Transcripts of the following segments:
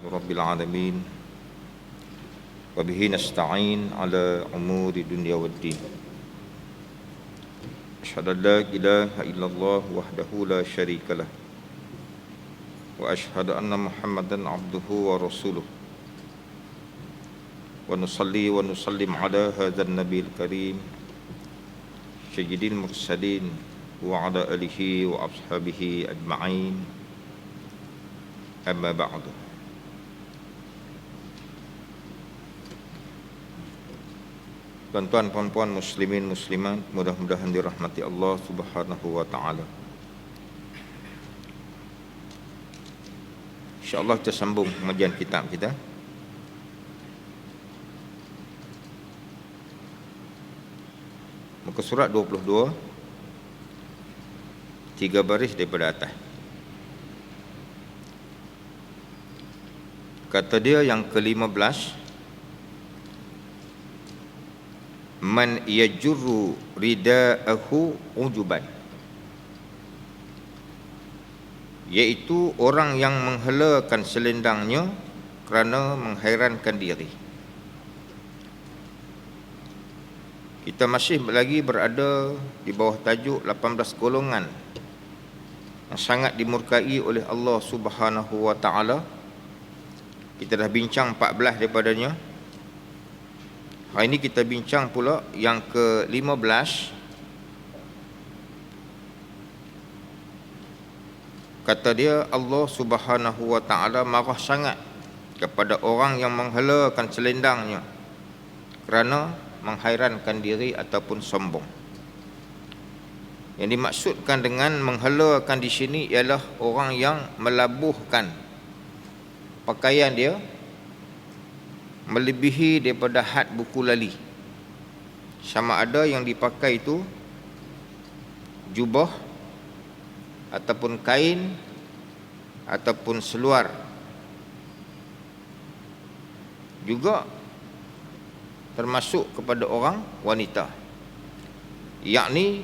Rabbil alamin wa bihi nasta'in ala umuri dunya waddin. Asyhadu an la ilaha illallah wahdahu la syarika lah wa asyhadu anna Muhammadan abduhu wa rasuluh. Wa nusalli wa nusallim ala hadzal nabiyil karim sayyidil mursalin wa ala alihi wa ashabihi ajma'in. Amma ba'du. Tuan-tuan, puan-puan, muslimin, muslimat, mudah-mudahan dirahmati Allah Subhanahu wa taala. InsyaAllah kita sambung pengajian kitab kita. Muka surat 22, 3 baris daripada atas. Kata dia yang ke-15, man yajurru rida'ahu ujuban, iaitu orang yang menghelakan selendangnya kerana menghairankan diri. Kita masih lagi berada di bawah tajuk 18 golongan yang sangat dimurkai oleh Allah Subhanahu wa taala. Kita dah bincang 14 daripadanya. Hari ini kita bincang pula yang ke-15. Kata dia, Allah Subhanahu wa taala marah sangat kepada orang yang menghelakan selendangnya kerana menghairankan diri ataupun sombong. Yang dimaksudkan dengan menghelakan di sini ialah orang yang melabuhkan pakaian dia melebihi daripada had buku lali. Sama ada yang dipakai itu jubah ataupun kain ataupun seluar. Juga termasuk kepada orang wanita, yakni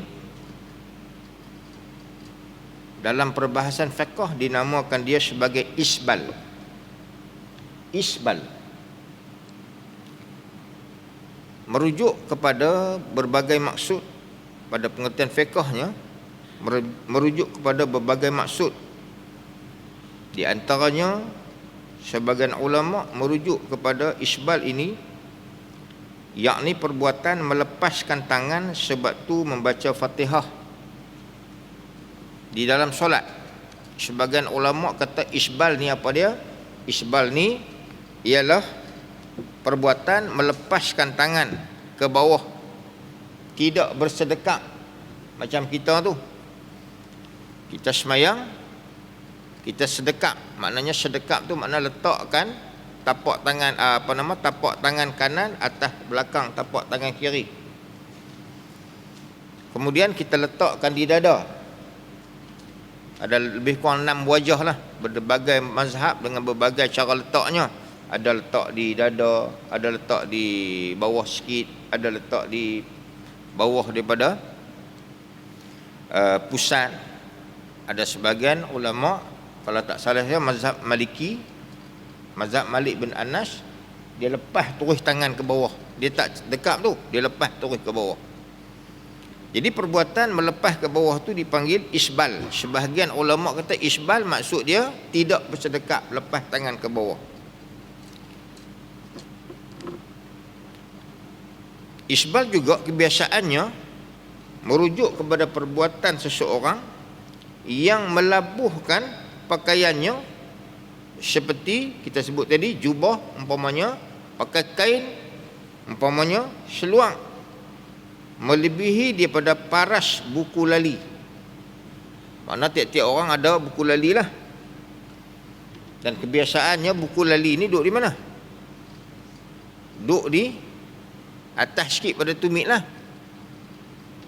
dalam perbahasan fiqh dinamakan dia sebagai isbal. Isbal merujuk kepada berbagai maksud. Pada pengertian fiqhnya merujuk kepada berbagai maksud. Di antaranya sebagian ulama merujuk kepada isbal ini yakni perbuatan melepaskan tangan sebab tu membaca Fatihah di dalam solat. Sebagian ulama kata isbal ni apa dia? Isbal ni ialah perbuatan melepaskan tangan ke bawah, tidak bersedekap. Macam kita tu, kita semayang, kita sedekap. Maknanya sedekap tu makna letakkan tapak tangan tapak tangan kanan atas belakang tapak tangan kiri. Kemudian kita letakkan di dada. Ada lebih kurang 6 wajah lah, berbagai mazhab dengan berbagai cara letaknya. Ada letak di dada, ada letak di bawah sikit, ada letak di bawah daripada pusat. Ada sebagian ulama, kalau tak salah saya mazhab Maliki, mazhab Malik bin Anas, dia lepas terus tangan ke bawah. Dia tak dekap tu, dia lepas terus ke bawah. Jadi perbuatan melepas ke bawah tu dipanggil isbal. Sebahagian ulama kata isbal maksud dia tidak bersedekap, lepas tangan ke bawah. Isbal juga kebiasaannya merujuk kepada perbuatan seseorang yang melabuhkan pakaiannya, seperti kita sebut tadi, jubah umpamanya, pakai kain umpamanya, seluar, melebihi daripada paras buku lali. Makna tiap-tiap orang ada buku lali lah. Dan kebiasaannya buku lali ni duduk di mana? Duduk di atas sikit pada tumit lah.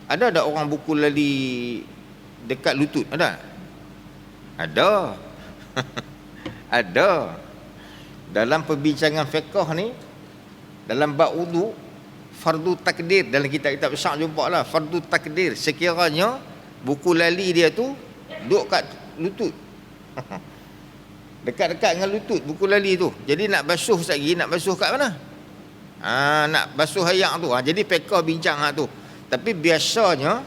Ada orang buku lali dekat lutut? Ada? Ada. Ada. Dalam perbincangan fiqh ni, dalam bab wudu, fardu takdir, dalam kitab-kitab besar jumpa lah, fardu takdir sekiranya buku lali dia tu duduk kat lutut. Dekat-dekat dengan lutut buku lali tu. Jadi nak basuh sekejap lagi, nak basuh kat mana? Nak basuh ayak tu. Jadi pekah bincang tu. Tapi biasanya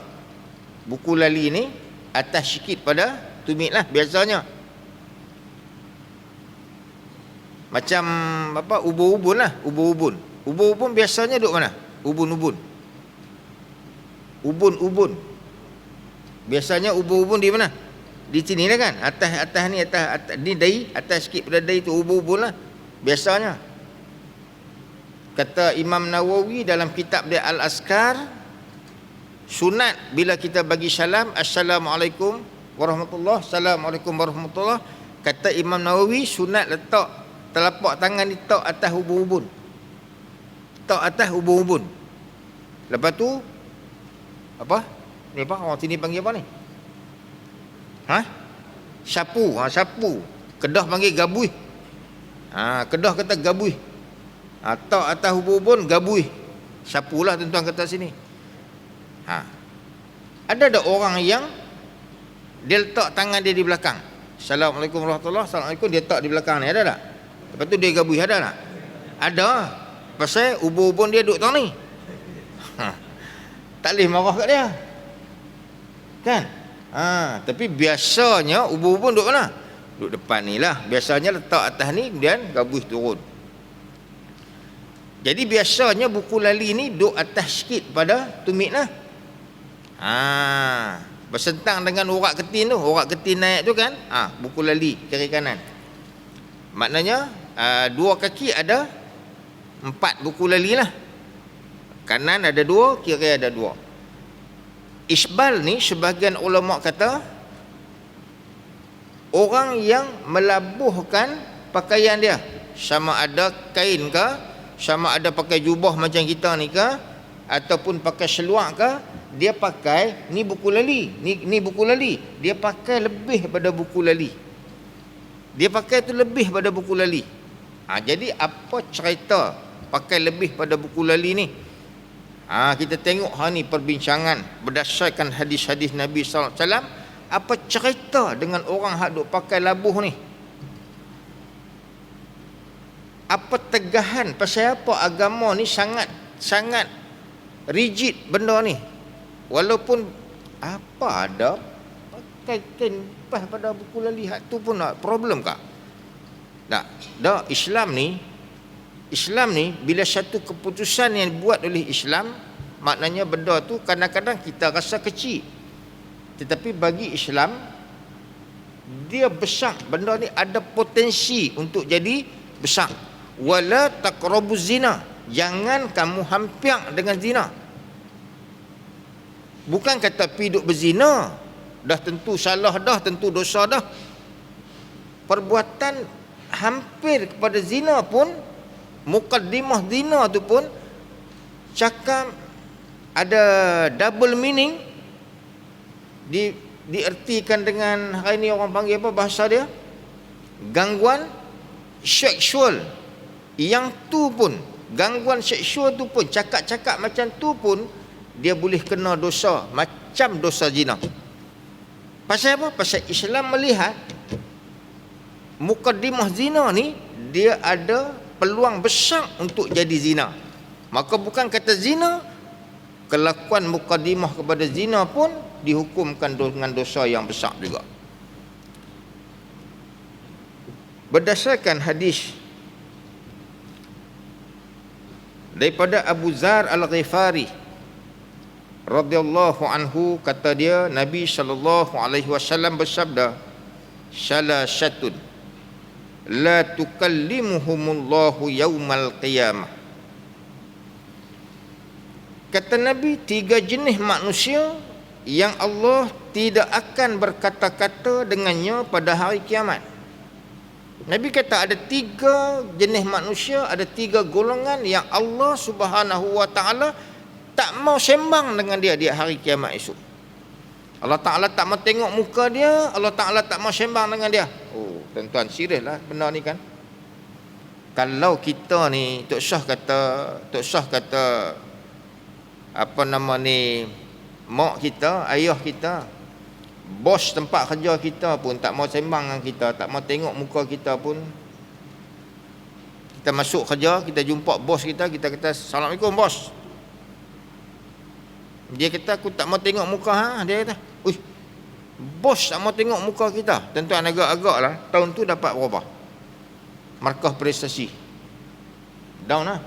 buku lali ni atas sikit pada tumit lah biasanya. Macam apa, ubun-ubun lah, ubun-ubun. Ubun-ubun biasanya duduk mana? Ubun-ubun. Ubun-ubun. Biasanya ubun-ubun di mana? Di sini lah kan, atas ni, atas ni dahi, atas sikit pada dahi tu ubun-ubun lah biasanya. Kata Imam Nawawi dalam kitab dia Al-Azkar, sunat bila kita bagi salam, Assalamualaikum warahmatullahi, Assalamualaikum warahmatullahi. Kata Imam Nawawi, sunat letak telapak tangan letak atas ubun-ubun, letak atas ubun-ubun. Lepas tu apa ni, apa orang sini panggil apa ni? Sapu. Sapu. Kedah panggil gabuih. Kedah kata gabuih. Tak atas ubun-ubun gabuih. Sapulah tuan-tuan kata sini. Ada orang yang dia letak tangan dia di belakang. Assalamualaikum warahmatullahi, Assalamualaikum, dia letak di belakang ni, ada tak? Lepas tu dia gabuih, ada tak? Ada. Pasal ubun-ubun dia duduk tang ni. Tak boleh marah kat dia. Kan? Tapi biasanya ubun-ubun duduk mana? Duduk depan ni lah. Biasanya letak atas ni, kemudian gabuih turun. Jadi biasanya buku lali ni duduk atas sikit pada tumit lah. Bersentang dengan urat ketin tu. Urat ketin naik tu kan, buku lali kiri kanan. Maknanya dua kaki ada 4 buku lali lah. Kanan ada 2, kiri ada 2. Isbal ni sebahagian ulama kata orang yang melabuhkan pakaian dia, sama ada kain ke, sama ada pakai jubah macam kita ni ke, ataupun pakai seluar ke, dia pakai ni buku lali, ni buku lali, dia pakai lebih pada buku lali. Dia pakai tu lebih pada buku lali. Jadi apa cerita pakai lebih pada buku lali ni? Kita tengok ni perbincangan berdasarkan hadis-hadis Nabi sallallahu alaihi wasallam. Apa cerita dengan orang hak duk pakai labuh ni? Apa tegahan, pasal apa agama ni sangat rigid benda ni? Walaupun apa ada pakai kain pas pada buku lali, hak tu pun problem kah? Tak, Islam ni bila satu keputusan yang dibuat oleh Islam, maknanya benda tu kadang-kadang kita rasa kecil, tetapi bagi Islam dia besar. Benda ni ada potensi untuk jadi besar. Wala taqrabuz zina, jangan kamu hampir dengan zina. Bukan kata pi duk berzina dah tentu salah, dah tentu dosa dah. Perbuatan hampir kepada zina pun, mukaddimah zina tu pun cakap ada double meaning. Diertikan dengan hari ni orang panggil apa bahasa dia, gangguan seksual. Yang tu pun, gangguan seksual tu pun, cakap-cakap macam tu pun dia boleh kena dosa macam dosa zina. Pasal apa? Pasal Islam melihat mukaddimah zina ni dia ada peluang besar untuk jadi zina. Maka bukan kata zina, kelakuan mukaddimah kepada zina pun dihukumkan dengan dosa yang besar juga. Berdasarkan hadis daripada Abu Zar Al-Ghifari radhiyallahu anhu, kata dia Nabi sallallahu alaihi wasallam bersabda, salasatun la tukallimuhumullahu yaumal qiyamah. Kata Nabi, 3 jenis manusia yang Allah tidak akan berkata-kata dengannya pada hari kiamat. Nabi kata ada 3 jenis manusia, ada 3 golongan yang Allah Subhanahu wa taala tak mau sembang dengan dia di hari kiamat esok. Allah Taala tak mau tengok muka dia, Allah Taala tak mau sembang dengan dia. Oh, tuan-tuan, serius lah benda ni kan. Kalau kita ni Tok Syah kata apa nama ni, mak kita, ayah kita Bos tempat kerja kita pun tak mau sembang dengan kita, tak mau tengok muka kita pun. Kita masuk kerja, kita jumpa bos kita, kita kata, "Assalamualaikum bos." Dia kata, "Aku tak mau tengok muka." Dia kata, "Uish, bos tak mau tengok muka kita." Tuan-tuan, agak-agak lah, tahun tu dapat berapa? Markah prestasi. Down lah.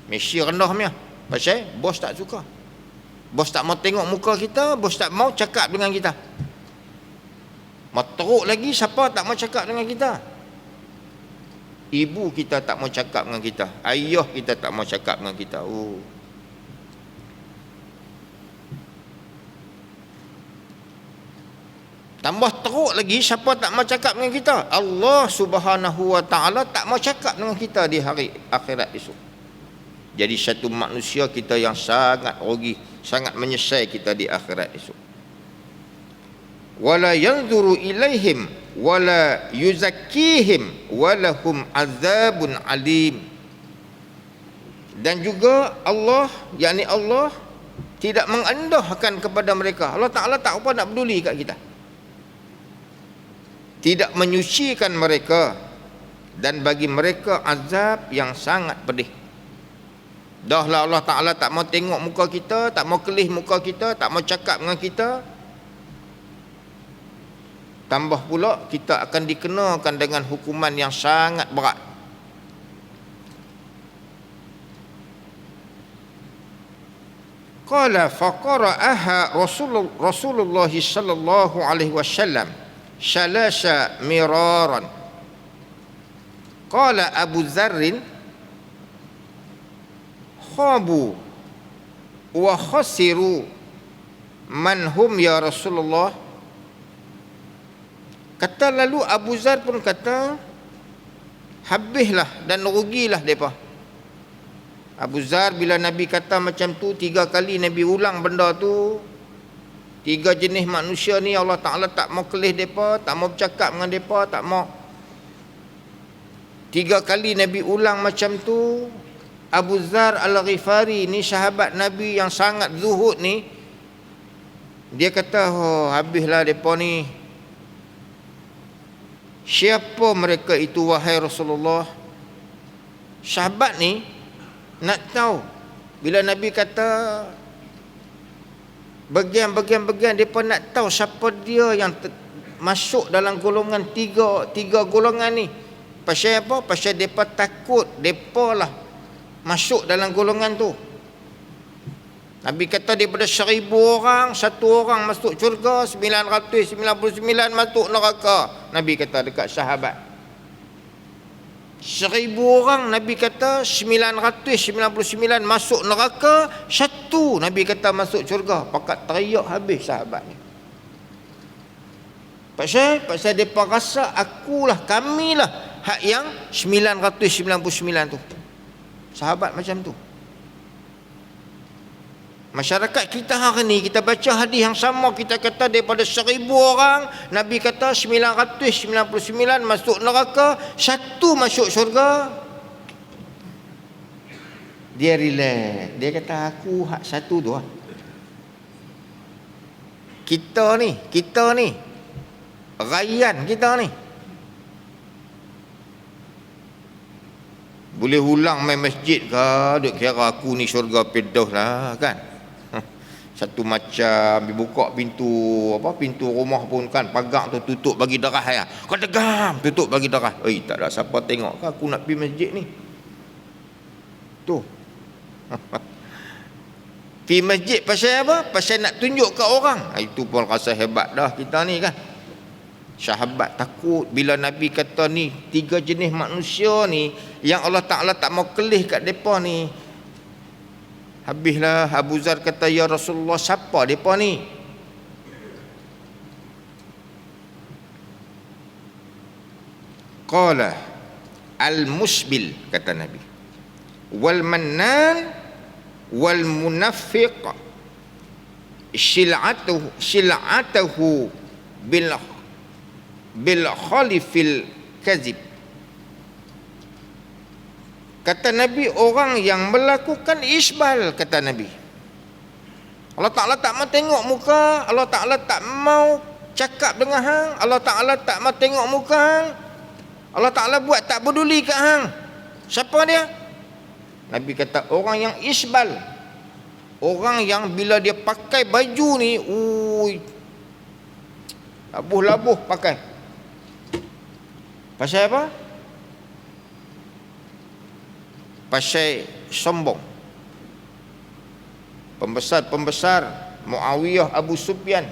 Malaysia rendah punya. Pasal bos tak suka. Bos tak mau tengok muka kita, bos tak mau cakap dengan kita. Mau teruk lagi, siapa tak mau cakap dengan kita? Ibu kita tak mau cakap dengan kita. Ayah kita tak mau cakap dengan kita. Oh. Tambah teruk lagi, siapa tak mau cakap dengan kita? Allah Subhanahu wa ta'ala tak mau cakap dengan kita di hari akhirat esok. Jadi satu manusia kita yang sangat rugi, sangat menyesal kita di akhirat esok. Wala yanzuru ilaihim wala yuzakkihim walahum azabun alim. Dan juga Allah, yakni Allah tidak mengendahkan kepada mereka. Allah Ta'ala tak apa nak peduli kat kita. Tidak menyucikan mereka, dan bagi mereka azab yang sangat pedih. Dah lah Allah Ta'ala tak mau tengok muka kita, tak mau kelih muka kita, tak mau cakap dengan kita. Tambah pula kita akan dikenakan dengan hukuman yang sangat berat. Qala faqara'aha Rasulullah sallallahu alaihi wasallam salasa miraran. Qala Abu Dzarrin khabu wa khasiru man hum ya Rasulullah. Kata lalu Abu Dzar pun kata, habislah dan rugilah mereka. Abu Dzar bila Nabi kata macam tu, 3 kali Nabi ulang benda tu. 3 jenis manusia ni Allah Ta'ala tak mau kelih mereka, tak mau bercakap dengan mereka, tak mau. 3 kali Nabi ulang macam tu. Abu Dzar Al-Ghifari ni sahabat Nabi yang sangat zuhud ni, dia kata, oh habislah mereka ni. Siapa mereka itu wahai Rasulullah? Sahabat ni nak tahu. Bila Nabi kata bagian-bagian mereka nak tahu siapa dia yang masuk dalam golongan tiga golongan ni. Pasal apa? Pasal mereka takut mereka lah masuk dalam golongan tu. Nabi kata daripada 1000 orang, 1 orang masuk syurga, 999 masuk neraka. Nabi kata dekat sahabat. 1000 orang Nabi kata 999 masuk neraka, 1 Nabi kata masuk syurga. Pakat teriak habis sahabat ni. Pasal mereka rasa akulah, kamilah hak yang 999 tu. Sahabat macam tu. Masyarakat kita hari ni, kita baca hadis yang sama, kita kata daripada 1000 orang Nabi kata 999 masuk neraka, 1 masuk syurga. Dia relax, dia kata aku hak 1 tu lah. Kita ni rayan kita ni boleh ulang main masjid ke, duk kira aku ni syurga pedoh lah kan. Satu macam dibuka pintu rumah pun kan, pagar tu tutup bagi darah ya. Kau degam tutup bagi darah. Tak ada siapa tengok ke aku nak pergi masjid ni. Tu. Pergi masjid pasal apa? Pasal nak tunjuk ke orang. Itu pun rasa hebat dah kita ni kan. Sahabat takut bila Nabi kata ni 3 jenis manusia ni yang Allah Ta'ala tak mau kelih kat mereka ni. Habislah Abu Dzar kata, ya Rasulullah, siapa mereka ni? Qala al-musbil, kata Nabi, wal mannan wal munafiq sil'atuhu bil khalifil kazib. Kata Nabi, orang yang melakukan isbal, kata Nabi. Allah Ta'ala tak mau tengok muka, Allah Ta'ala tak mau cakap dengan hang, Allah Ta'ala tak mau tengok muka hang, Allah Ta'ala buat tak peduli kat hang. Siapa dia? Nabi kata orang yang isbal, orang yang bila dia pakai baju ni, labuh-labuh pakai. Pasal apa? Pasal sombong. Pembesar-pembesar Muawiyah, Abu Sufyan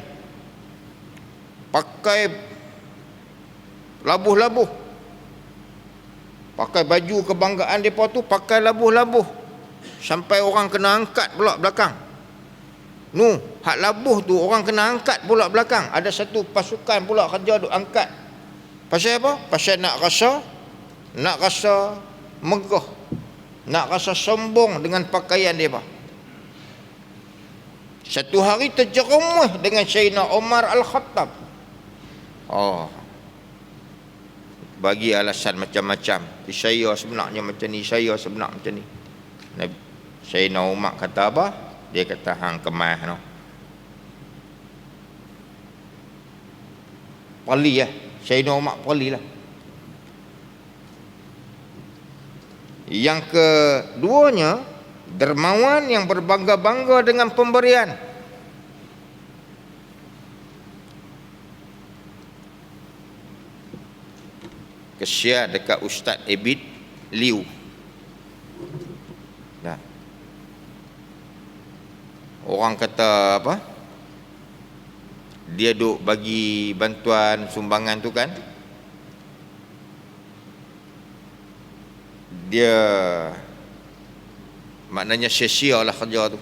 pakai labuh-labuh, pakai baju kebanggaan mereka tu, pakai labuh-labuh, sampai orang kena angkat pula belakang. Hak labuh tu orang kena angkat pula belakang. Ada satu pasukan pula kerja duk angkat. Pasal apa? Pasal nak rasa megah, nak rasa sombong dengan pakaian mereka. Satu hari terjerumus dengan Sayyidina Umar Al-Khattab. Bagi alasan macam-macam. Saya sebenarnya macam ni, saya sebenarnya macam ni. Sayyidina Umar kata apa? Dia kata hang kemas no. Pali lah. Sayyidina Umar pali lah. Yang keduanya, dermawan yang berbangga-bangga dengan pemberian. Kesian dekat Ustaz Abid Liu. Nah. Orang kata apa? Dia duk bagi bantuan sumbangan tu kan. Dia maknanya sia-sia lah kerja tu.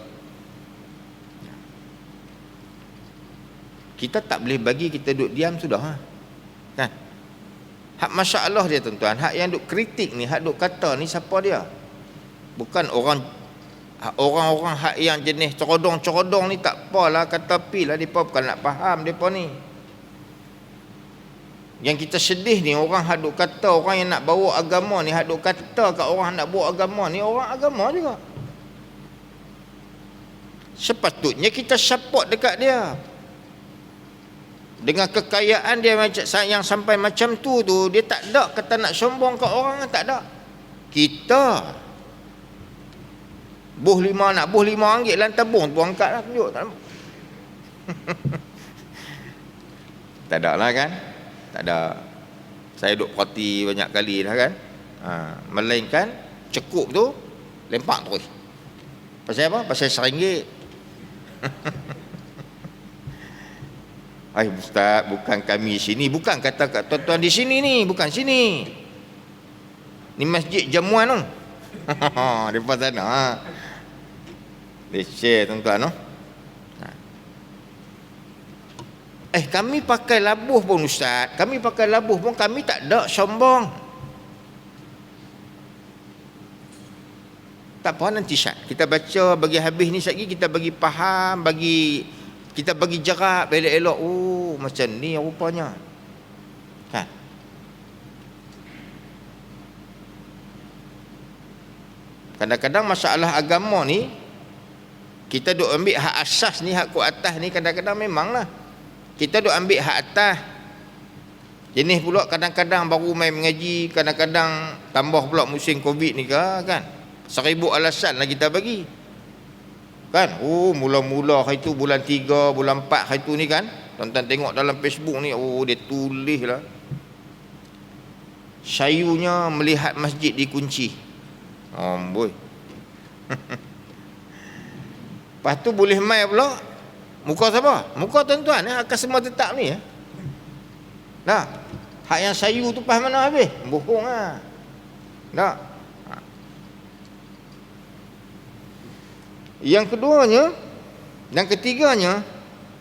Kita tak boleh bagi, kita duduk diam sudah kan. Hak masalah dia tuan-tuan, hak yang duk kritik ni, hak duk kata ni siapa dia? Bukan orang-orang hak yang jenis cerodong-cerodong ni, tak apalah kata pi lah, depa bukan nak faham depa ni. Yang kita sedih ni orang hak duk kata, orang yang nak bawa agama ni, hak duk kata kat orang nak bawa agama ni, orang agama juga. Sepatutnya kita support dekat dia. Dengan kekayaan dia yang sampai macam tu, dia tak ada kata nak sombong kat orang, tak ada. Kita buh 5 ringgit lan tabung tu angkat lah, tunjuk tak. Tak ada lah kan. Tak ada. Saya duk parti banyak kali dah kan. Melainkan cekup tu lempak terus. Pasal apa? Pasal RM1. Ustaz, bukan kami sini, bukan kata kat tuan-tuan di sini ni, bukan sini. Ni masjid jamuan tu. Depan sana. Dia share tuan-tuan tu. Kami pakai labuh pun Ustaz, kami pakai labuh pun kami tak ada sombong. Tak apa, nanti Syat kita baca bagi habis ni sekali, kita bagi faham, kita bagi jarak elok-elok. Macam ni rupanya kan. Kadang-kadang masalah agama ni kita duk ambil hak asas ni, hak ku atas ni, kadang-kadang memanglah kita duk ambil hak atas. Jenis pula kadang-kadang baru main mengaji, kadang-kadang tambah pula musim Covid ni kan. 1000 alasan lah kita bagi. Kan? Mula-mula hari tu bulan 3, bulan 4 hari tu ni kan. Tuan-tuan tengok dalam Facebook ni, dia tulis lah. Sayunya melihat masjid dikunci. Amboi. Lepas tu boleh mai pula. Muka siapa? Muka tuan-tuan akan semua tetap ni Dah. Hak yang sayu tu pas mana habis? Bohong lah. Dah. Yang keduanya dan ketiganya,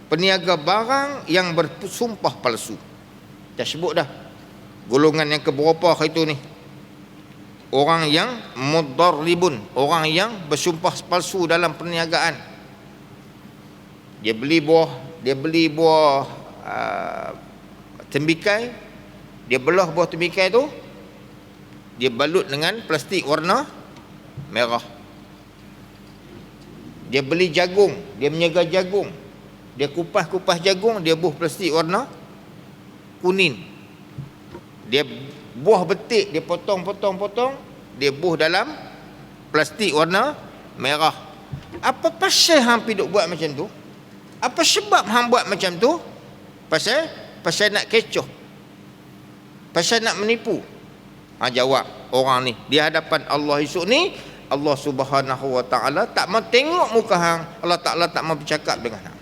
peniaga barang yang bersumpah palsu. Dah sebut dah golongan yang keberapa hari tu ni. Orang yang mudarribun, orang yang bersumpah palsu dalam perniagaan. Dia beli buah tembikai, dia belah buah tembikai tu, dia balut dengan plastik warna merah. Dia beli jagung, dia menjaga jagung, Dia kupas jagung, dia buh plastik warna kuning. Dia buah betik, dia potong, dia buh dalam plastik warna merah. Apa pasal hang pi duk buat macam tu? Apa sebab hang buat macam tu? Pasal nak kecoh. Pasal nak menipu. Jawab orang ni di hadapan Allah esok ni, Allah Subhanahu wa taala tak mau tengok muka hang, Allah Taala tak mau bercakap dengan hang.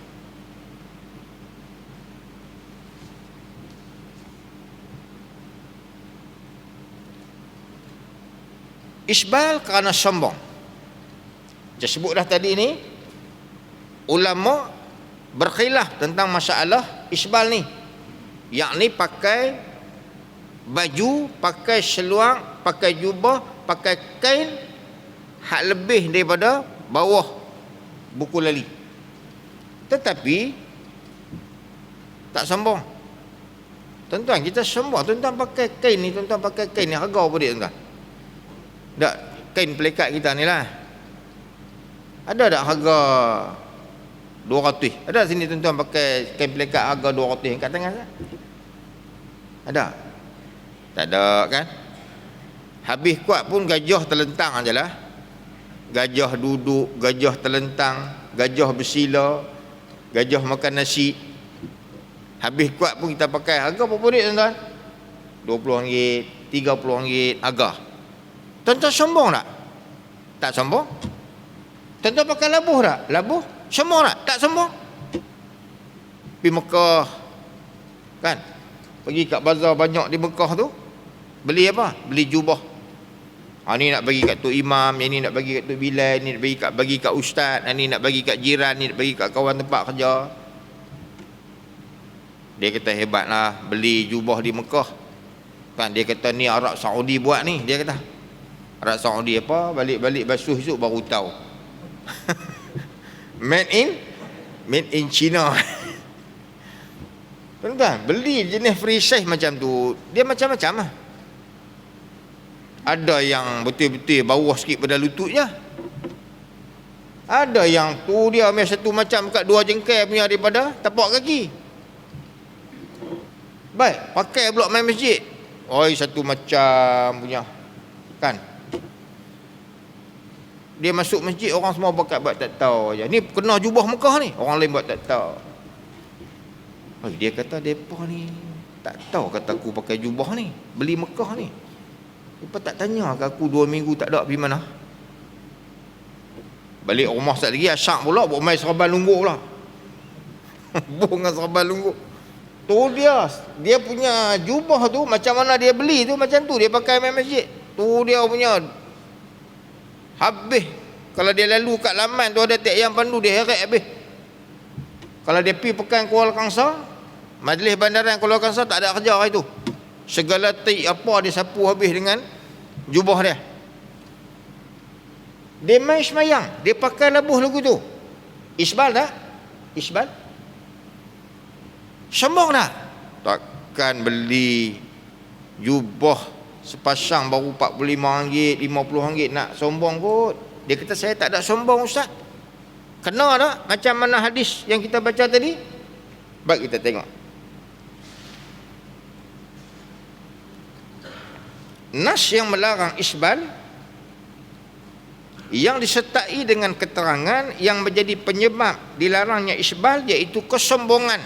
Isbal kerana sombong. Saya sebut dah tadi ni, ulama berkhilaf tentang masalah isbal ni, yakni pakai baju, pakai seluar, pakai jubah, pakai kain hak lebih daripada bawah buku lali. Tetapi tak sombong. Tuan-tuan, kita sombong. Tuan-tuan pakai kain ni, harga apa dia, tuan-tuan? Tak, kain pelikat kita ni lah. Ada tak harga 200? Ada sini tuan-tuan pakai kain pelikat harga 200 kat tengah sana? Ada? Tak ada kan? Habis kuat pun gajah terlentang aja lah. Gajah duduk, gajah terlentang, gajah bersila, gajah makan nasi. Habis kuat pun kita pakai. Harga berapa duit, tuan-tuan? RM20, RM30 harga. Tuan-tuan sombong tak? Tak sombong. Tuan-tuan pakai labuh tak? Labuh sombong tak? Tak sombong. Pergi Mekah kan, pergi kat bazar banyak di Mekah tu, beli apa? Beli jubah. Ni nak bagi kat Tok Imam, yang ni nak bagi kat Tok Bilal, ni nak bagi kat ustaz, ni nak bagi kat jiran, ni nak bagi kat kawan tempat kerja. Dia kata hebat lah beli jubah di Mekah kan. Dia kata ni Arab Saudi buat ni. Dia kata Arab Saudi apa, balik-balik basuh esok baru tahu. made in China. Tuan-tuan, beli jenis free size macam tu, dia macam-macam lah. Ada yang betul-betul bawah sikit pada lututnya. Ada yang tu dia satu macam kat 2 jengkai punya daripada tapak kaki. Baik, pakai pula main masjid. Oi, satu macam punya kan. Dia masuk masjid, orang semua buat tak tahu aja. Ni kena jubah Mekah ni, orang lain buat tak tahu. Dia kata depa ni tak tahu kata aku pakai jubah ni, beli Mekah ni. Depa tak tanya ke aku 2 minggu tak ada pergi mana. Balik rumah sat lagi asyak pula buat main serban lungguk pula. Bunga serban lungguk. Tu dia punya jubah tu macam mana dia beli tu, macam tu dia pakai main masjid. Tu dia punya. Habis kalau dia lalu kat laman tu ada tek yang pandu, dia heret habis. Kalau dia pergi pekan Kuala Kangsar, majlis bandaran Kuala Kangsar, tak ada kerja hari tu. Segala tik apa dia sapu habis dengan jubah dia. Dia main semayang, dia pakai labuh lagu tu. Isbal tak? Isbal? Sombong tak? Takkan beli jubah sepasang baru RM45, RM50 nak sombong kot. Dia kata saya tak ada sombong ustaz. Kena tak macam mana hadis yang kita baca tadi? Baik, kita tengok. Nas yang melarang isbal yang disertai dengan keterangan yang menjadi penyebab dilarangnya isbal, iaitu kesombongan,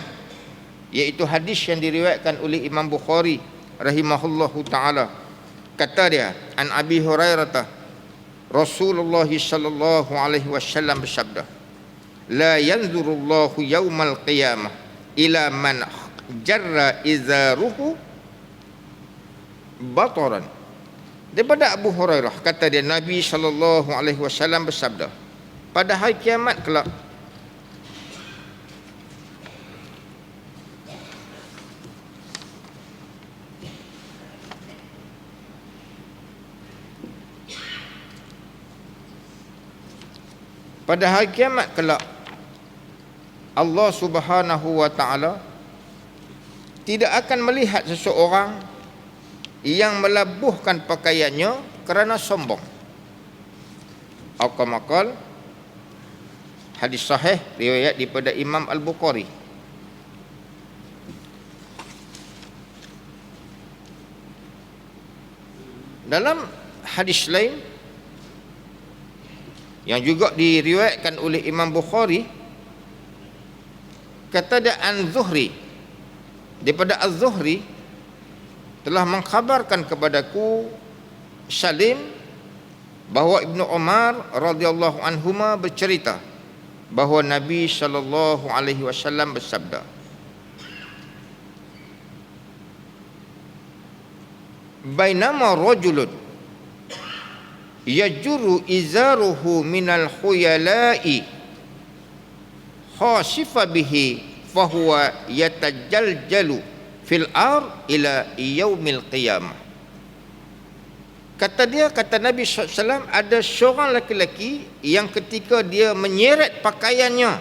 iaitu hadis yang diriwayatkan oleh Imam Bukhari rahimahullahu taala. Kata dia, an Abi Hurairah Rasulullah sallallahu alaihi wasallam bersabda, la yanzurullahu yaumal qiyamah ila man jarra izaruhu bataran. Daripada Abu Hurairah, kata dia, Nabi sallallahu alaihi wasallam bersabda, pada hari kiamat kelak Allah Subhanahu wa taala tidak akan melihat seseorang yang melabuhkan pakaiannya kerana sombong. Atau makal hadis sahih riwayat daripada Imam Al-Bukhari. Dalam hadis lain yang juga diriwayatkan oleh Imam Bukhari, kata dia an Zuhri, daripada Az-Zuhri telah mengkhabarkan kepadaku Salim bahawa Ibnu Umar radhiyallahu anhuma bercerita bahawa Nabi sallallahu alaihi wasallam bersabda, bainama rajulun yajuru izaruhu minal khuyala'i khasifa bihi fahuwa yatajaljalu fil ar ila yaumil qiyamah. Kata Nabi SAW, ada seorang lelaki yang ketika dia menyeret pakaiannya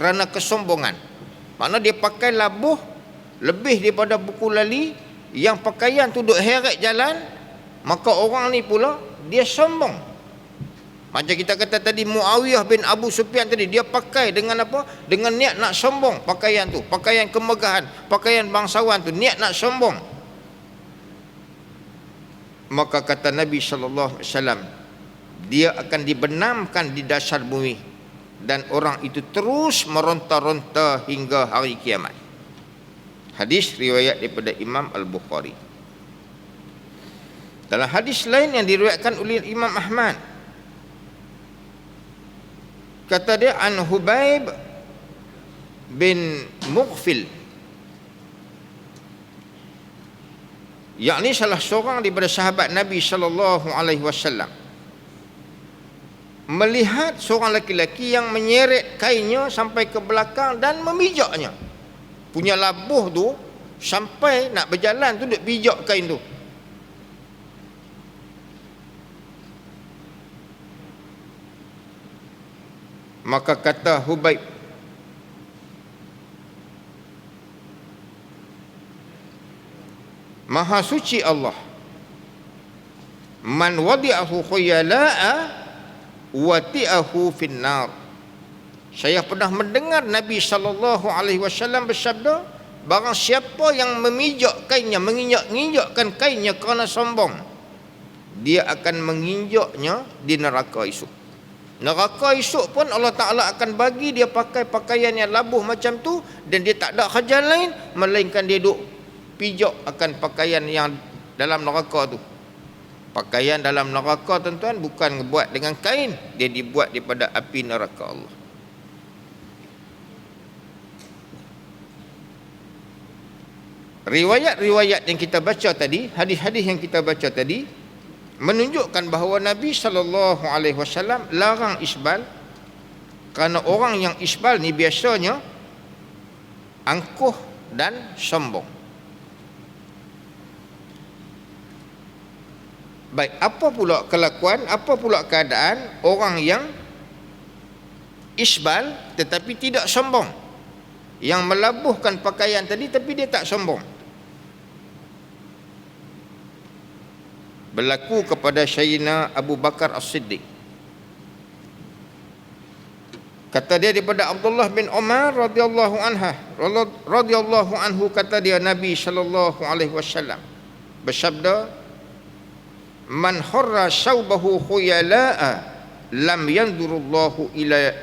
kerana kesombongan, makna dia pakai labuh lebih daripada buku lali, yang pakaian tu duk heret jalan, maka orang ni pula dia sombong. Macam kita kata tadi, Muawiyah bin Abu Sufyan tadi, dia pakai dengan apa? Dengan niat nak sombong pakaian tu, pakaian kemegahan, pakaian bangsawan tu, niat nak sombong. Maka kata Nabi SAW, dia akan dibenamkan di dasar bumi dan orang itu terus meronta-ronta hingga hari kiamat. Hadis riwayat daripada Imam Al-Bukhari. Dalam hadis lain yang diriwayatkan oleh Imam Ahmad, kata dia an Hubaib bin Mughfil, yakni salah seorang daripada sahabat Nabi sallallahu alaihi wasallam, melihat seorang lelaki yang menyeret kainnya sampai ke belakang dan memijaknya. Punya labuh tu sampai nak berjalan tu duk pijak kain tu. Maka kata Hubaib, Maha suci Allah, man wadi'ahu khuyala'a wati'ahu finnar. Saya pernah mendengar Nabi SAW bersabda, barang siapa yang memijak kainnya, menginjak-injakkan kainnya kerana sombong, dia akan menginjaknya di neraka esok. Neraka esok pun Allah Ta'ala akan bagi dia pakai pakaian yang labuh macam tu, dan dia tak ada kerja lain melainkan dia duk pijak akan pakaian yang dalam neraka tu. Pakaian dalam neraka tuan-tuan bukan buat dengan kain, dia dibuat daripada api neraka Allah. Riwayat-riwayat yang kita baca tadi, hadis-hadis yang kita baca tadi, menunjukkan bahawa Nabi SAW larang isbal, kerana orang yang isbal ni biasanya angkuh dan sombong. Baik, apa pula kelakuan, apa pula keadaan orang yang isbal tetapi tidak sombong, yang melabuhkan pakaian tadi tapi dia tak sombong? Berlaku kepada Sayyidina Abu Bakar As-Siddiq. Kata dia daripada Abdullah bin Umar radhiyallahu anhu, kata dia Nabi sallallahu alaihi wasallam bersabda, man harra saubahu khuyala'a lam yanzurullahu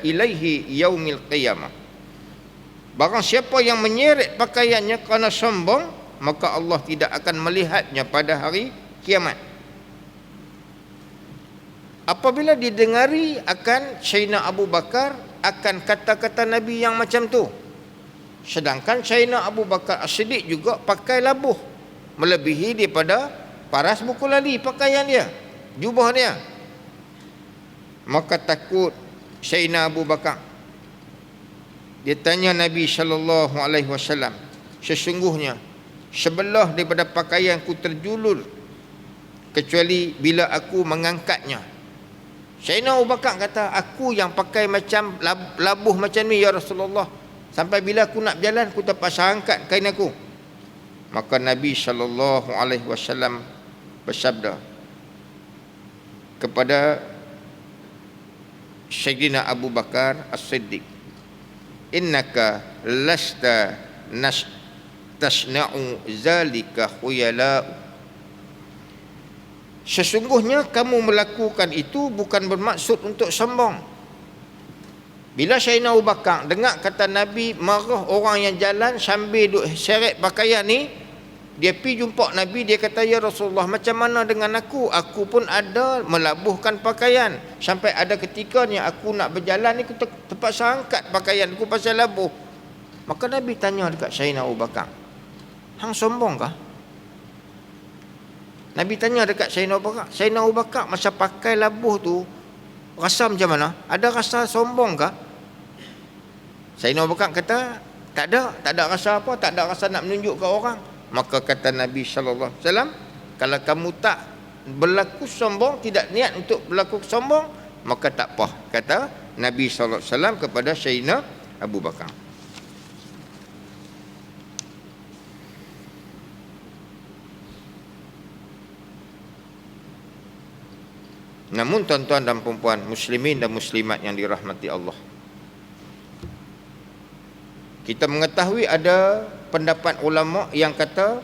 ilaihi yaumil qiyamah. Barang siapa yang menyeret pakaiannya kerana sombong, maka Allah tidak akan melihatnya pada hari kiamat. Apabila didengari akan Sayyidina Abu Bakar akan kata-kata Nabi yang macam tu, sedangkan Sayyidina Abu Bakar As-Siddiq juga pakai labuh melebihi daripada paras buku lali pakaian dia, jubah dia, maka takut Sayyidina Abu Bakar. Dia tanya Nabi SAW, sesungguhnya sebelah daripada pakaianku terjulur kecuali bila aku mengangkatnya. Sayyidina Abu Bakar kata, aku yang pakai macam labuh macam ni ya Rasulullah, sampai bila aku nak berjalan aku terpaksa angkat kain aku. Maka Nabi SAW bersabda kepada Sayyidina Abu Bakar As-Siddiq, innaka lasta tasna'u zalika khuyala, sesungguhnya kamu melakukan itu bukan bermaksud untuk sombong. Bila Sayyidina Abu Bakar dengar kata Nabi marah orang yang jalan sambil duk seret pakaian ni, dia pergi jumpa Nabi, dia kata, ya Rasulullah, macam mana dengan aku? Aku pun ada melabuhkan pakaian. Sampai ada ketikanya aku nak berjalan ni, aku terpaksa angkat pakaian aku pasal labuh. Maka Nabi tanya dekat Sayyidina Abu Bakar, hang sombong kah? Nabi tanya dekat Sayyidina Abu Bakar, Sayyidina Abu Bakar masa pakai labuh tu rasa macam mana? Ada rasa sombong kah? Sayyidina Abu Bakar kata, tak ada rasa apa, tak ada rasa nak menunjuk ke orang. Maka kata Nabi sallallahu alaihi wasallam, kalau kamu tak berlaku sombong, tidak niat untuk berlaku sombong, maka tak apa, kata Nabi sallallahu alaihi wasallam kepada Sayyidina Abu Bakar. Namun tuan-tuan dan puan-puan, muslimin dan muslimat yang dirahmati Allah, kita mengetahui ada pendapat ulama yang kata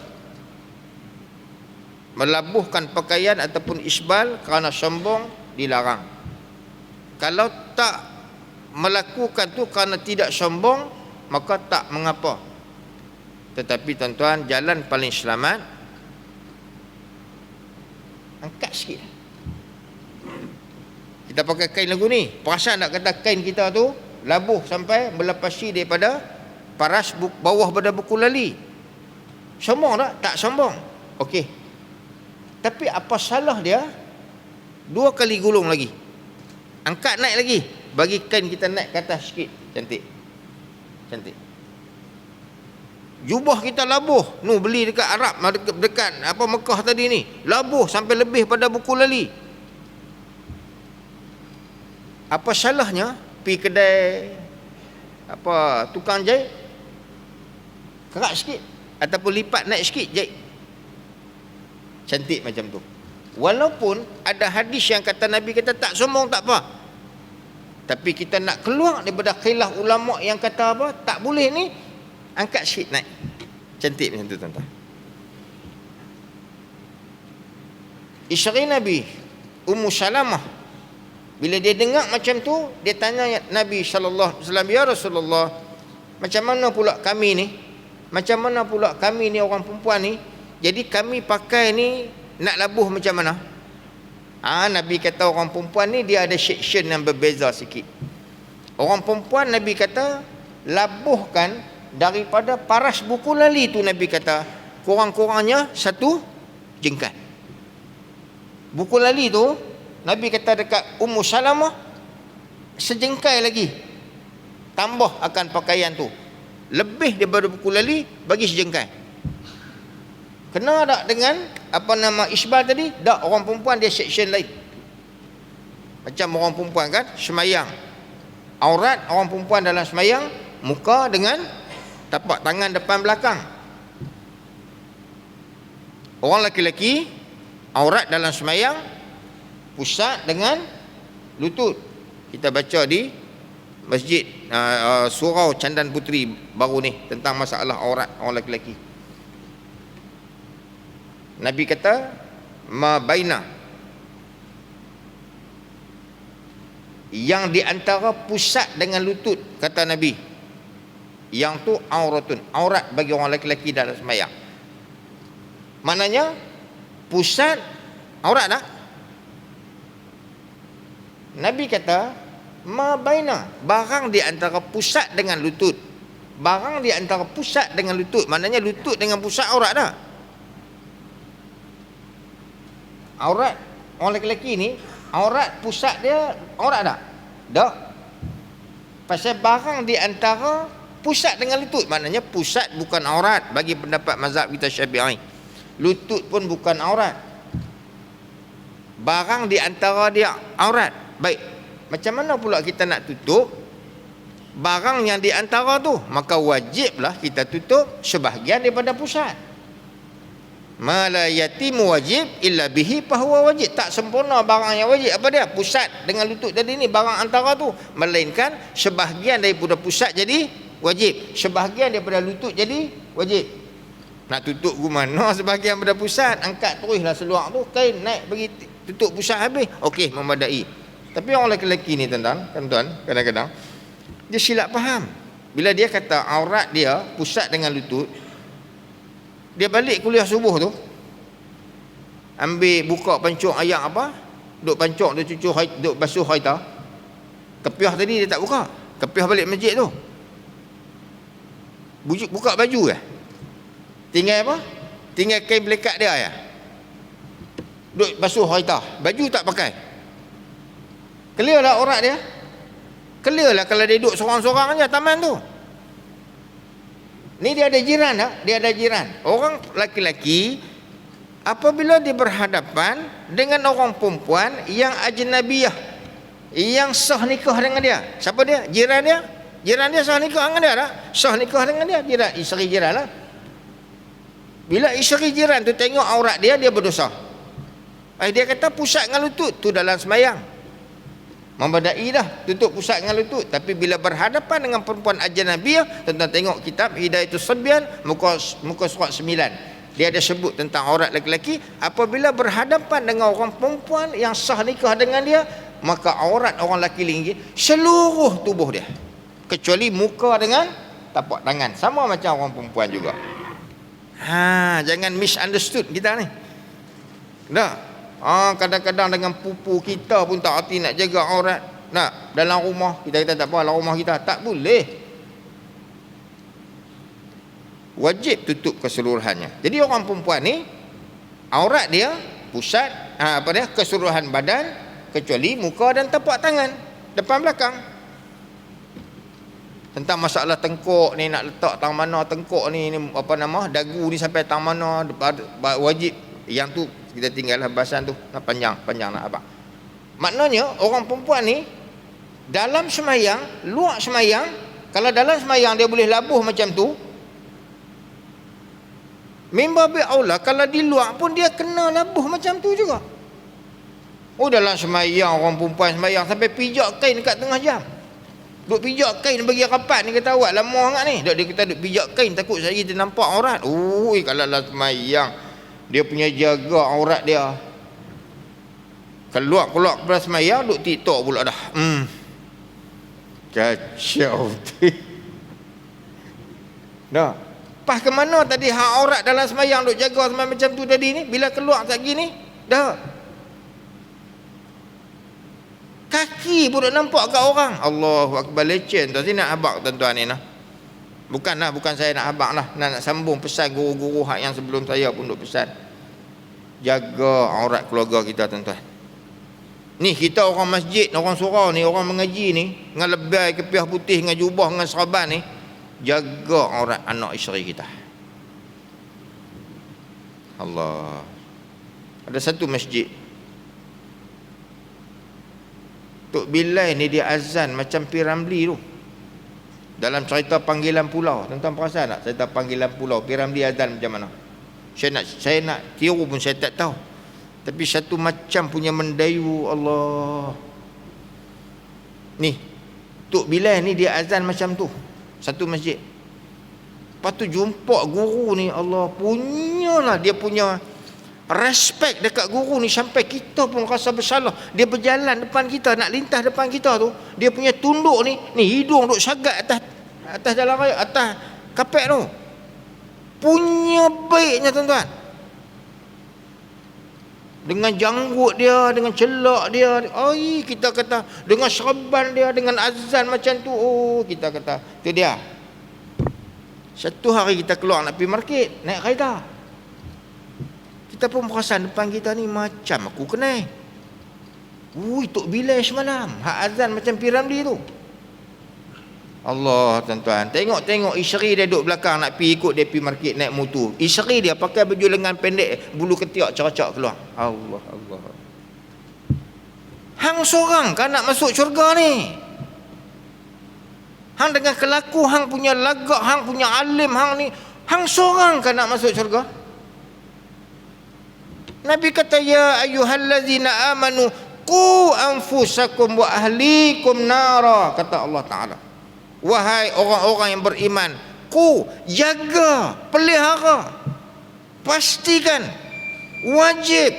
melabuhkan pakaian ataupun isbal kerana sombong dilarang. Kalau tak melakukan tu kerana tidak sombong, maka tak mengapa. Tetapi tuan-tuan, jalan paling selamat, angkat sikit. Kita pakai kain lagu ni, perasan tak kata kain kita tu labuh sampai melepasi daripada paras bawah pada buku lali? Sombong tak? Tak sombong. Okey. Tapi apa salah dia 2 kali gulung lagi, angkat naik lagi, bagi kain kita naik ke atas sikit. Cantik. Jubah kita labuh, beli dekat Arab, dekat apa Mekah tadi ni, labuh sampai lebih pada buku lali. Apa salahnya pergi kedai apa tukang jahit, kerak sikit ataupun lipat naik sikit jahit, cantik macam tu. Walaupun ada hadis yang kata Nabi kata tak sombong tak apa, tapi kita nak keluar daripada khilaf ulama yang kata apa tak boleh ni, angkat sikit naik, cantik macam tu tuan-tuan. Isteri Nabi Ummu Salamah, bila dia dengar macam tu, dia tanya Nabi sallallahu alaihi wasallam, ya Rasulullah, macam mana pula kami ni? Macam mana pula kami ni orang perempuan ni? Jadi kami pakai ni nak labuh macam mana? Nabi kata orang perempuan ni dia ada section yang berbeza sikit. Orang perempuan Nabi kata labuhkan daripada paras buku lali tu, Nabi kata kurang-kurangnya 1 jengkal. Buku lali tu Nabi kata dekat Ummu Salamah sejengkai lagi, tambah akan pakaian tu, lebih daripada buku lali, bagi sejengkai. Kena tak dengan apa nama isbal tadi? Tak, orang perempuan dia section lain. Macam orang perempuan kan semayang, aurat orang perempuan dalam semayang muka dengan tapak tangan depan belakang. Orang lelaki aurat dalam semayang pusat dengan lutut. Kita baca di masjid surau Candan Putri baru ni tentang masalah aurat orang lelaki. Nabi kata ma baina, yang di antara pusat dengan lutut, kata Nabi, yang tu auratun, aurat bagi orang lelaki dalam sembahyang. Maknanya pusat aurat tak? Nabi kata ma baina, barang di antara pusat dengan lutut. Barang di antara pusat dengan lutut, maknanya lutut dengan pusat aurat tak? Aurat orang lelaki ni, aurat pusat dia aurat tak? Tak. Pasal barang di antara pusat dengan lutut, maknanya pusat bukan aurat bagi pendapat mazhab kita Syafi'i. Lutut pun bukan aurat. Barang di antara dia aurat. Baik, macam mana pula kita nak tutup barang yang di antara tu? Maka wajiblah kita tutup sebahagian daripada pusat. Ma la yatimu wajib illa bihi fahuwa wajib. Tak sempurna barang yang wajib. Apa dia? Pusat dengan lutut tadi ni barang antara tu. Melainkan sebahagian daripada pusat jadi wajib, sebahagian daripada lutut jadi wajib. Nak tutup ke mana sebahagian daripada pusat? Angkat teruslah seluar tu, kain naik bagi tutup pusat habis. Okey, memadai. Tapi orang lelaki ni tuan-tuan, kadang-kadang dia silap faham. Bila dia kata aurat dia pusat dengan lutut, dia balik kuliah subuh tu, ambil buka pancung ayak apa, duk pancung, duk cucur, duk basuh haita. Kepiah tadi dia tak buka, kepiah balik masjid tu, buka baju ke? Tinggal apa? Tinggal kain belekat dia ya. Duk basuh haita, baju tak pakai. Clear lah aurat dia. Clear lah kalau dia duduk sorang-sorang aja taman tu. Ni dia ada jiran tak? Dia ada jiran. Orang laki-laki apabila dia berhadapan dengan orang perempuan yang ajnabiyah, yang sah nikah dengan dia. Siapa dia? Jiran dia? Jiran dia sah nikah dengan dia tak? Sah nikah dengan dia. Jiran, isteri jiran lah. Bila isteri jiran tu tengok aurat dia, dia berdosa. Dia kata pusat dengan lutut tu dalam semayang. Membadai dah tutup pusat dengan lutut. Tapi bila berhadapan dengan perempuan ajnabiyah, tuan-tuan tengok kitab Hidayatus Sabyan muka surat 9. Dia ada sebut tentang aurat lelaki. Apabila berhadapan dengan orang perempuan yang sah nikah dengan dia, maka aurat orang lelaki lagi seluruh tubuh dia, kecuali muka dengan tapak tangan. Sama macam orang perempuan juga. Jangan misunderstood kita ni. Dah. Kadang-kadang dengan pupu kita pun tak hati nak jaga aurat. Nak dalam rumah kita tak apa, dalam rumah kita tak boleh. Wajib tutup keseluruhannya. Jadi orang perempuan ni aurat dia pusat keseluruhan badan kecuali muka dan tapak tangan, depan belakang. Tentang masalah tengkuk ni, nak letak tang mana tengkuk ni dagu ni sampai tang mana, wajib. Yang tu kita tinggallah bahasan tu, panjang nak apa. Maknanya orang perempuan ni dalam semayang, luar semayang, kalau dalam semayang dia boleh labuh macam tu, mimba bi aula kalau di luar pun dia kena labuh macam tu juga. Dalam semayang orang perempuan semayang sampai pijak kain dekat tengah jam. Duk pijak kain bagi rapat ni, kata awak lama sangat ni. Dia kata duk pijak kain takut saya kita nampak aurat. Kalau dalam semayang dia punya jaga aurat dia. Keluar kepada semayang duk TikTok pula dah. Kacau. Dah. Pas ke mana tadi hak aurat dalam semayang duk jaga semayang macam tu tadi ni, bila keluar tak gini, dah. Kaki pun duk nampak kat orang. Allahu akbar, lecen tu nak habaq tuan-tuan ni nah. Bukan saya nak habaq lah, nak sambung pesan guru-guru hak yang sebelum saya pun duk pesan. Jaga aurat keluarga kita tuan-tuan. Ni kita orang masjid, orang surau ni, orang mengaji ni, dengan lebay kepiah putih, dengan jubah, dengan seraban ni, jaga aurat anak isteri kita. Allah. Ada satu masjid, Tok Bilal ni dia azan macam P. Ramlee tu. Dalam cerita Panggilan Pulau, tuan-tuan perasan tak cerita Panggilan Pulau, P. Ramlee azan macam mana? Saya nak tiru pun saya tak tahu. Tapi satu macam punya mendayu Allah. Ni Tok Bilal ni dia azan macam tu, satu masjid. Lepas tu jumpa guru ni, Allah punyalah dia punya respect dekat guru ni sampai kita pun rasa bersalah. Dia berjalan depan kita, nak lintas depan kita tu, dia punya tunduk ni hidung duk sagat atas jalan raya, atas kapek tu. Punya baiknya tuan-tuan. Dengan janggut dia, dengan celak dia, kita kata dengan serban dia, dengan azan macam tu, kita kata tu dia. Satu hari kita keluar nak pergi market, naik kereta, kita pun perasan depan kita ni macam aku kenal. Tok Bilal semalam hak azan macam P. Ramlee tu. Allah tuan-tuan, tengok isteri dia duduk belakang nak pergi ikut dia pergi market naik motor. Isteri dia pakai baju lengan pendek, bulu ketiak ceracak keluar. Allah. Hang seorang kan nak masuk syurga ni. Hang dengan kelaku hang punya lagak, hang punya alim hang ni, hang seorang kan nak masuk syurga. Nabi kata, ya ayyuhallazina amanu qu anfusakum wa ahlikum nara, kata Allah Ta'ala. Wahai orang-orang yang beriman, qu, jaga, pelihara, pastikan, wajib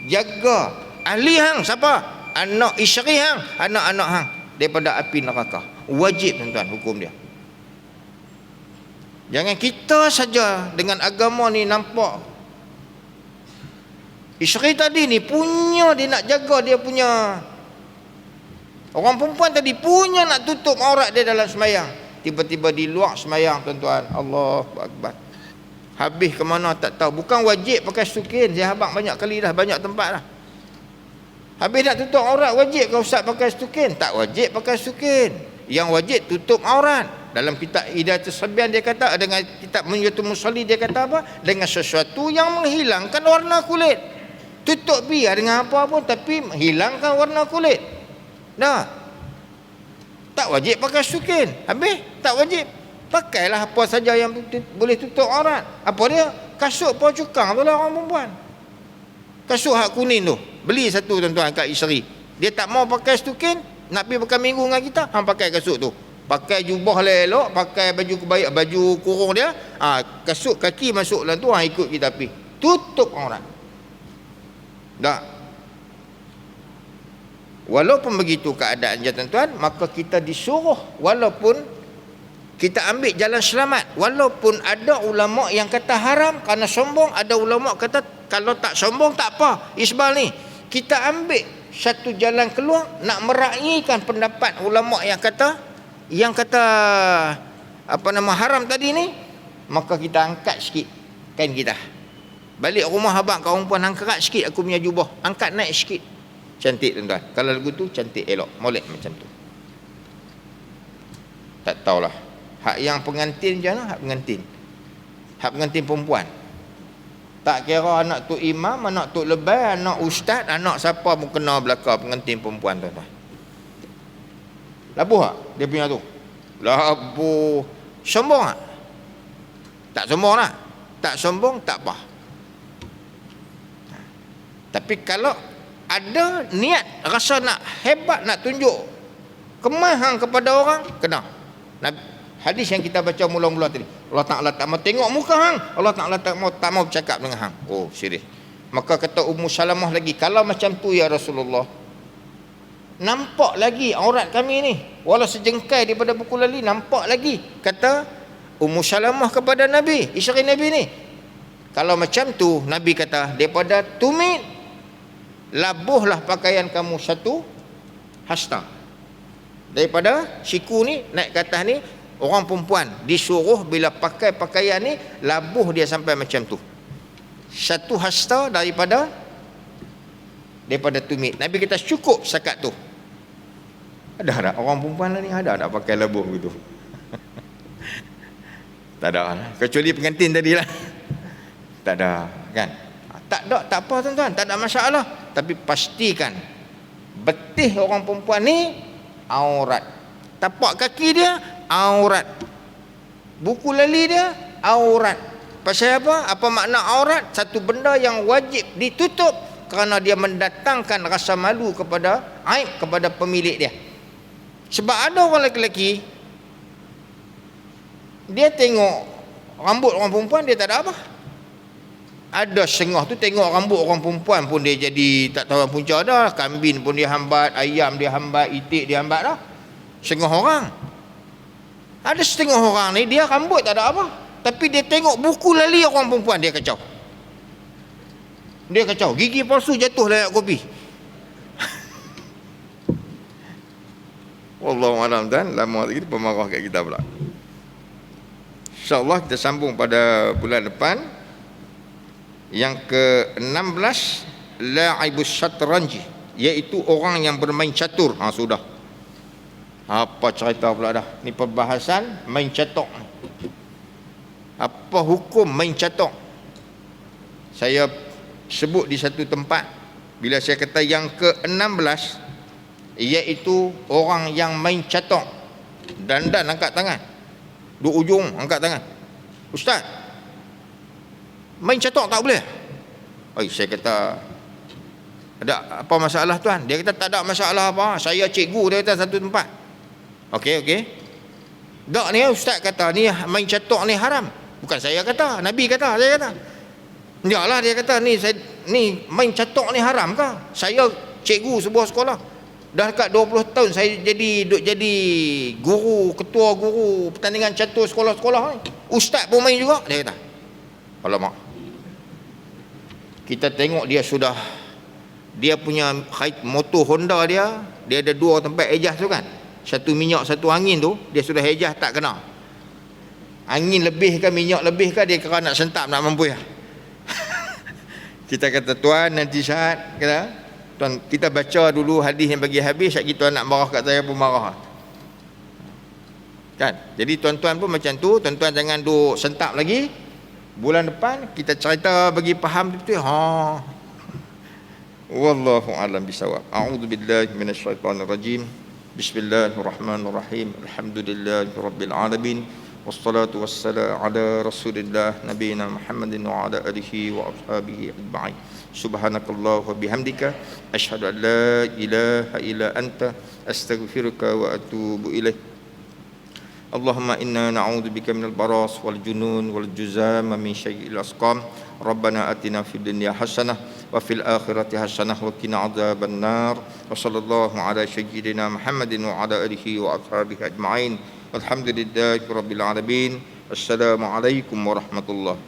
jaga ahli hang. Siapa? Anak isteri hang, anak-anak hang daripada api neraka. Wajib tuan-tuan hukum dia. Jangan kita saja dengan agama ni nampak isteri tadi ni punya, dia nak jaga dia punya. Orang perempuan tadi punya nak tutup aurat dia dalam semayang. Tiba-tiba di luar semayang tuan-tuan, Allahu Akbar. Habis ke mana tak tahu. Bukan wajib pakai sukin. Saya habaq banyak kali dah, banyak tempat dah. Habis nak tutup aurat, wajib ke ustaz pakai sukin? Tak wajib pakai sukin. Yang wajib tutup aurat. Dalam kitab Hidayatus Sabian dia kata, dengan kitab Munyatul Musalli dia kata apa? Dengan sesuatu yang menghilangkan warna kulit. Tutup biar dengan apa pun, tapi hilangkan warna kulit. Dah. Tak wajib pakai sukin. Habis tak wajib. Pakailah apa saja yang boleh tutup aurat. Apa dia? Kasut pun cukang tu lah orang perempuan. Kasut hak kuning tu. Beli satu tuan-tuan kat isteri. Dia tak mau pakai sukin, nak pergi pakai minggu dengan kita, hang pakai kasut tu. Pakai jubah elok, pakai baju kebaya, baju kurung dia, kasut kaki masuk dalam tu, hang ikut kita pergi. Tutup aurat. Tak. Walaupun begitu keadaannya tuan-tuan, maka kita disuruh, walaupun kita ambil jalan selamat, walaupun ada ulama yang kata haram kerana sombong, ada ulama kata kalau tak sombong tak apa, isbal ni. Kita ambil satu jalan keluar, nak meraihkan pendapat ulama yang kata apa nama haram tadi ni, maka kita angkat sikit kain kita. Balik rumah habaq kau perempuan, angkat sikit aku punya jubah, angkat naik sikit. Cantik tuan-tuan. Kalau lagu tu cantik, elok, molek macam tu. Tak tahulah. Hak yang pengantin je lah, hak pengantin. Hak pengantin perempuan. Tak kira anak tu imam, anak tu lebay, anak ustaz, anak siapa pun kena belaka pengantin perempuan tuan-tuan. Labuh tak dia punya tu? Labuh. Sombong tak? Tak sombong lah. Tak sombong tak apa. Tapi kalau ada niat rasa nak hebat, nak tunjuk kemahan kepada orang, kena. Hadis yang kita baca mula-mula tadi, Allah Ta'ala tak mau tengok muka hang, Allah Ta'ala tak mau bercakap dengan hang. Oh, serius. Maka kata Ummu Salamah lagi, kalau macam tu ya Rasulullah, nampak lagi aurat kami ni, walau sejengkai daripada buku lali, nampak lagi. Kata Ummu Salamah kepada Nabi, isteri Nabi ni, kalau macam tu Nabi kata, daripada tumit, labuhlah pakaian kamu satu hasta. Daripada siku ni naik ke atas ni, orang perempuan disuruh bila pakai pakaian ni, labuh dia sampai macam tu. Satu hasta daripada tumit. Nabi kata cukup sekat tu. Ada tak orang perempuan ni ada tak pakai labuh begitu? Tak ada lah. Kecuali pengantin tadi lah. Tak ada kan? Tak ada, tak apa tuan-tuan, tak ada masalah. Tapi pastikan betih orang perempuan ni aurat. Tapak kaki dia aurat. Buku lali dia aurat. Pasal apa? Apa makna aurat? Satu benda yang wajib ditutup kerana dia mendatangkan rasa malu kepada aib kepada pemilik dia. Sebab ada orang lelaki, dia tengok rambut orang perempuan, dia tak ada apa. Ada sengah tu tengok rambut orang perempuan pun dia jadi tak tahu punca dah. Kambing pun dia hambat, ayam dia hambat, itik dia hambat dah. Sengah orang. Ada setengah orang ni dia rambut tak ada apa, tapi dia tengok buku lali orang perempuan, dia kacau. Dia kacau, gigi palsu jatuh dalam kopi. Wallahualam, dan lama lagi pemarah kat kita pula. InsyaAllah kita sambung pada bulan depan. Yang ke-16, la'ibus syatranji, iaitu orang yang bermain catur. Sudah. Apa cerita pula dah? Ni perbahasan main catur. Apa hukum main catur? Saya sebut di satu tempat, bila saya kata yang ke-16, iaitu orang yang main catur. Dandan angkat tangan. Dua ujung angkat tangan. Ustaz, main catur tak boleh? Oi, saya kata, ada apa masalah tuan? Dia kata tak ada masalah apa. Saya cikgu, dia kata satu tempat. Okey. Tak ni ustaz kata ni main catur ni haram. Bukan saya kata, Nabi kata, saya kata. Enggaklah dia kata ni main catur ni haram ke? Saya cikgu sebuah sekolah. Dah dekat 20 tahun saya jadi guru, ketua guru pertandingan catur sekolah-sekolah ni. Ustaz pun main juga, dia kata. Alamak. Kita tengok dia punya motor Honda dia ada dua tempat ejas tu kan. Satu minyak, satu angin tu, dia sudah ejas tak kena. Angin lebih ke minyak lebih ke, dia kira nak sentap nak mampu ya. Kita kata tuan nanti saat kata, tuan kita baca dulu hadis yang bagi habis, saat kita nak marah kat saya pun marah. Kan? Jadi tuan-tuan pun macam tu, tuan-tuan jangan duk sentap lagi. Bulan depan kita cerita bagi faham betul. Wallahu a'lam bisawab. A'udzu billahi minasyaitonir rajim. Bismillahirrahmanirrahim. Alhamdulillahirabbil alamin. Wassalatu wassalamu ala Rasulillah nabiyina Muhammadin wa ala alihi wa ashabihi ajma'in. Subhanakallah wa bihamdika asyhadu an la ilaha illa anta astaghfiruka wa atubu ilaik. Allahumma inna na'udzubika minal baras wal junun wal juzam min syai'il asqam. Rabbana atina fid dunya hasanah wa fil akhirati hasanah wa qina adzabannar. Wa sallallahu ala sayyidina Muhammadin wa ala alihi wa ashabihi ajma'in. Walhamdulillahi rabbil alamin. Assalamu alaikum warahmatullahi